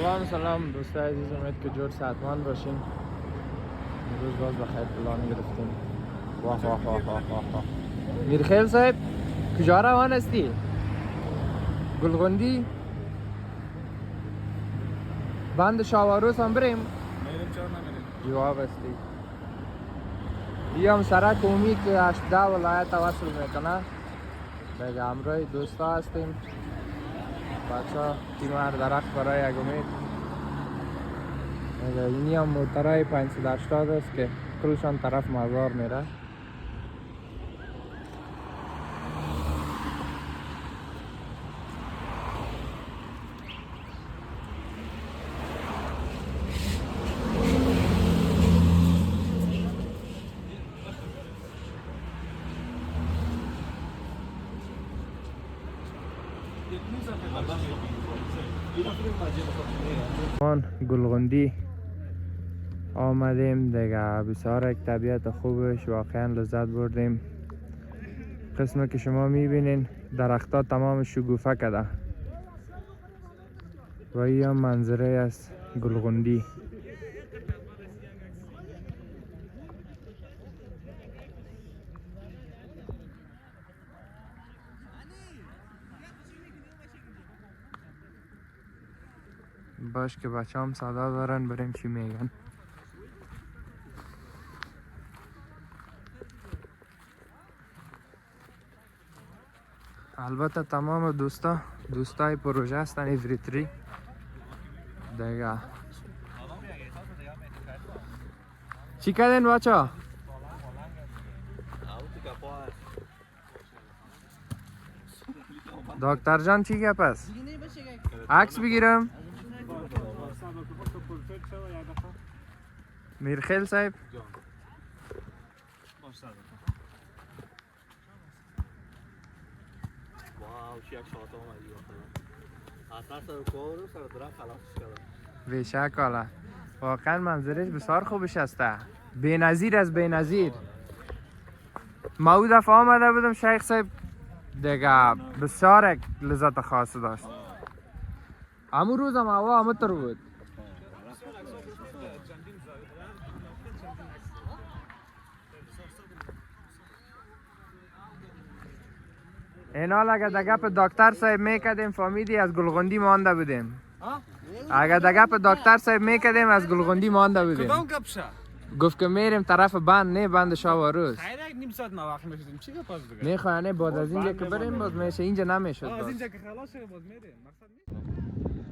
سلام دوستای عزیز، امید که جور صحتمند باشین. امروز باز بخیر پلان گرفتیم. واه واه واه واه واه. میرخیل صاحب کجا روان هستی؟ گلغندی؟ بند شاواروس هم بریم؟ میریم چرا نمیریم؟ جواب هستی. این هم سرک عمومی که 18 ولایت وصل میکنه. دیگه همراه دوستا هستیم. بچه ها تیمار درخت برای یک امید. اینی هم موترهای 580 است که کلشان طرف مزار میره. گلغندی آمدیم دیگه، بسیار یک طبیعت خوبش، واقعا لذت بردیم. قسمی که شما میبینین درختها تمام شکوفه کده و این هم منظره است گلغندی. باش که بچه هم صدا دارن بریم چی میگن. البته تمام دوستای پروژه هستن ایفریتری دیگه. چی کردین بچه؟ دکتر جان چی گپ است؟ عکس بگیرم؟ میرخیل صاحب بیشک حالا واقعا منظرش بسیار خوبش هسته، بی‌نظیر از بی‌نظیر. ما او دفعه آمده بودم شیخ صاحب دیگه، بسیار لذت خاص داشت. همون روز هم هوا همونطور بود. این حال اگر در گپ دکتر صاحب میکردیم فهمیدی از گلغندی مانده بودیم. اگر در گپ دکتر صاحب میکردیم از گلغندی مانده بودیم. کدام گپ شد؟ گفت که میریم طرف بند، نه بند شاواروس. خیر یک نیم ساعت ما وقت میشدیم چی گپ است بگم؟ میخواه نه بعد از اینجا که بریم باز میشه، اینجا نمیشد. از اینجا که خلاص شد باز میریم.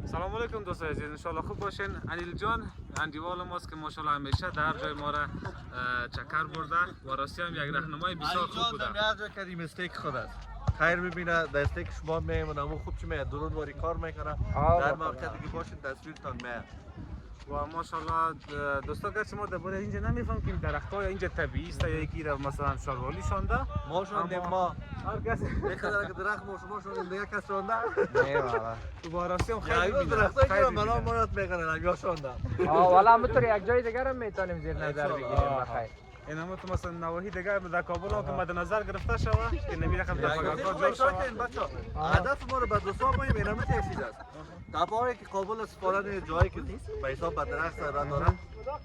سلام علیکم دوستان عزیز، ان شاء الله خوب باشین. انیل جان اندیوال ماست که ماشاءالله همیشه در جای ما را چکر برده و راستی هم یک راهنمای بسیار خوب بوده. هر جا کردیم استیک خود است. خیر ببینه در استیک شما میمونه اما خوب چی میاد درود واری کار میکنه. در موقع دیگه باشین تصویرتان میاد. و ماشاءالله دوستا گرچه ما درباره اینجا نمیفهم که درخت‌ها اینجا طبیعی است یا یکی را مثلا شاروالی شانده. ما شوندیم ما هر کس بخاطر که درخت ما شوندیم دیگه کس شونده. نه والا. تو با راستی هم خیلی خیلی درختایی که منو مراد میکنن یا شونده. والا همونطور یک جای دیگر هم میتونیم زیر نظر بگیریم بخیر. این هم تو مثلا نواحی دیگه در کابل هم که مد نظر گرفته شود که نمی رقم تفکر جور شود. هدف ما رو به دوستا ما این همه چیز است. تابعی که قابل استفاده جایی که به حساب به درخت را دارن.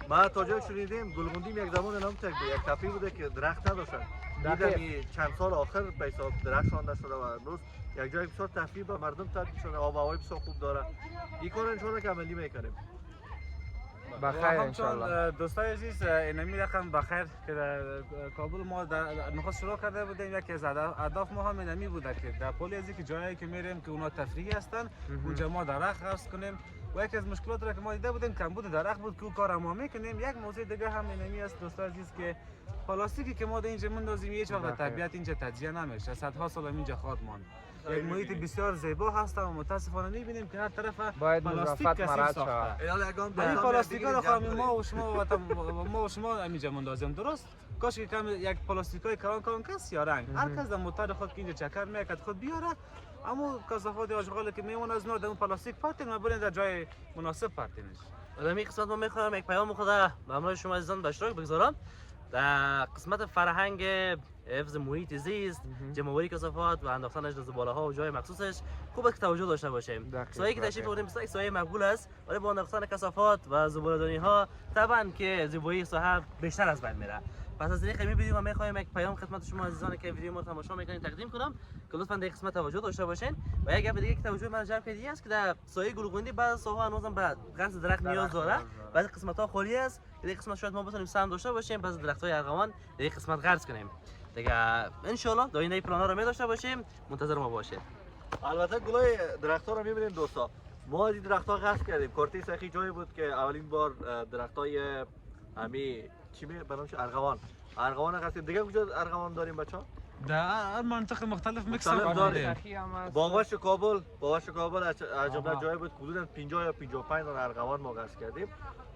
ما تا جای شنیدیم گلغندی یک زمان نام تک یک تپی بوده که درخت نداشتن. دیدم چند سال آخر به حساب درخت شانده شده و امروز یک جای بسیار تفریح به مردم تبدیل شده، آب و هوای بسیار خوب داره. این کار ان شاء الله که عملی میکنیم. بخیر ان شاء الله. دوستای عزیز اینمی رقم بخیر که در کابل ما در نخست شروع کرده بودیم. یکی از اهداف ما هم اینمی بوده که در پلی از که جایی که میریم که اونا تفریحی هستن اونجا ما درخت حفظ کنیم و یکی از مشکلات را که ما دیده بودیم کمبود درخت بود که اون کار ما میکنیم. یک موضوع دیگه هم اینمی است دوستای عزیز که پلاستیکی که ما در اینجا مندازیم هیچ وقت طبیعت اینجا تجزیه نمیشه. صدها سال اینجا خواهد ماند. یک محیط بسیار زیبا هست و متاسفانه میبینیم که هر طرف پلاستیک کثیف ساخته. این پلاستیکا رو خواهیم ما و شما اینجا مندازیم. درست کاش که کم یک پلاستیکای کلان کس یا رنگ هر کس در موتر خود که اینجا چکر میکرد خود بیاره، اما کثافات آشغالی که میمونه از نور در اون پلاستیک پرتین و برین در جای مناسب پرتینش. در این قسمت ما میخوام یک پیام خود به همراه شما عزیزان به اشتراک بگذارم. در قسمت فرهنگ حفظ محیط زیست، جمع‌آوری کثافات و انداختنش در زباله‌ها و جای مخصوصش خوب است که توجه داشته باشیم. دقیق، سایه‌ای که تشریف دقیق. آوردیم سایه مقبول است، ولی با انداختن کثافات و زباله‌دانی‌ها طبعا که زیبایی ساحه بیشتر از بین میره. پس از طریق این ویدیو ما می‌خوایم یک پیام خدمت شما عزیزانی که ویدیو ما رو تماشا می‌کنید تقدیم کنم که لطفاً در قسمت توجه داشته باشین. و یک گپ دیگه که توجه من جلب کرده است که در سایه گلگوندی بعض ساحه‌ها هنوزم به غرس درخت نیاز داره. بعضی قسمت‌ها خالی است. در این قسمت شاید ما بتونیم سهم داشته باشیم، بعضی درخت‌های ارغوان در این قسمت غرس کنیم. دیگه ان شاء الله داینده پلانا رو می داشته باشیم، منتظر ما باشید. البته گلای درخت‌ها رو می‌بینید دوستا. ما از این درخت‌ها قصد کردیم. کورتی سخی جایی بود که اولین بار درخت‌های امی چی می بنامش ارغوان قصد دیگه کجا ارغوان داریم بچه‌ها؟ در مناطق مختلف میکس مختلف هم داریم. داریم. باغوش کابل از جمله جای بود حدود 50 یا 55 دانه ارغوان ما قصد کردیم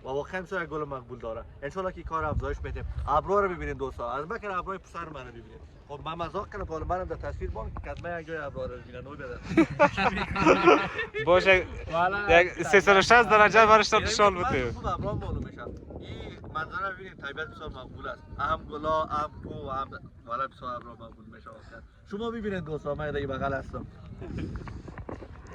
و واقعا سوی گل مقبول داره. ان شاء الله که کار افزایش میدیم. ابرو رو ببینید دوستا. از مکر ابروی پسر منو ببینید. خب من مزاق کنم حالا منم در تصویر بام که کدمه یک جای ابرو رو ببینن نوی بده. باشه یک 360 درجه برش خوشحال بودیم. خوب ابرو معلوم میشه. این منظره ببینید طبیعت بسیار مقبول است. هم گلا هم کو هم والا بسیار ابرو مقبول میشه واقعا. شما ببینید دوستا من دیگه بغل هستم.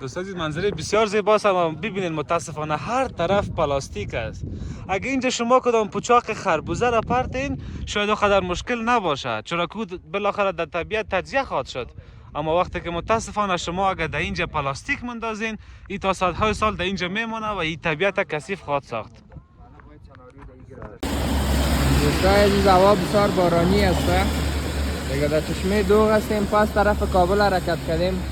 دوستان این منظره بسیار زیباست اما ببینید متاسفانه هر طرف پلاستیک است. اگه اینجا شما کدام پوچاق خربوزه را پرتین شاید آخر مشکل نباشه، چرا که بالاخره در طبیعت تجزیه خواهد شد. اما وقتی که متاسفانه شما اگر در اینجا پلاستیک مندازین این تا صدهای سال در اینجا میمونه و این طبیعت کثیف خواهد ساخت. دوستای عزیز هوا بسیار بارانی است. دیگه در چشمه دوغ هستیم، پس طرف کابل حرکت کردیم.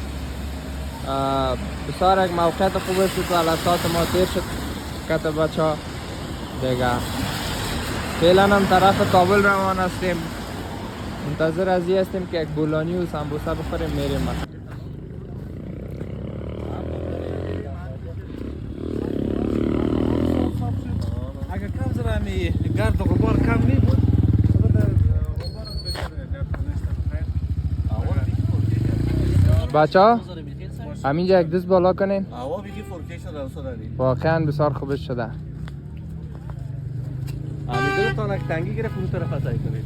بسیار یک موقعیت خوب است که جلسات ما تیر شد کت بچه ها. دیگه فعلا هم طرف کابل روان هستیم، منتظر از این هستیم که یک بولانی و سمبوسه بخوریم میریم. اگر کم زره می گرد و غبار کم می بود بچه ها همینجا یک دست بالا کنین. هوا بگی فورکی شده اصلا واقعا بسیار خوبش شده. امیدوارم تا یک تنگی گرفت اون طرف اتای کنید.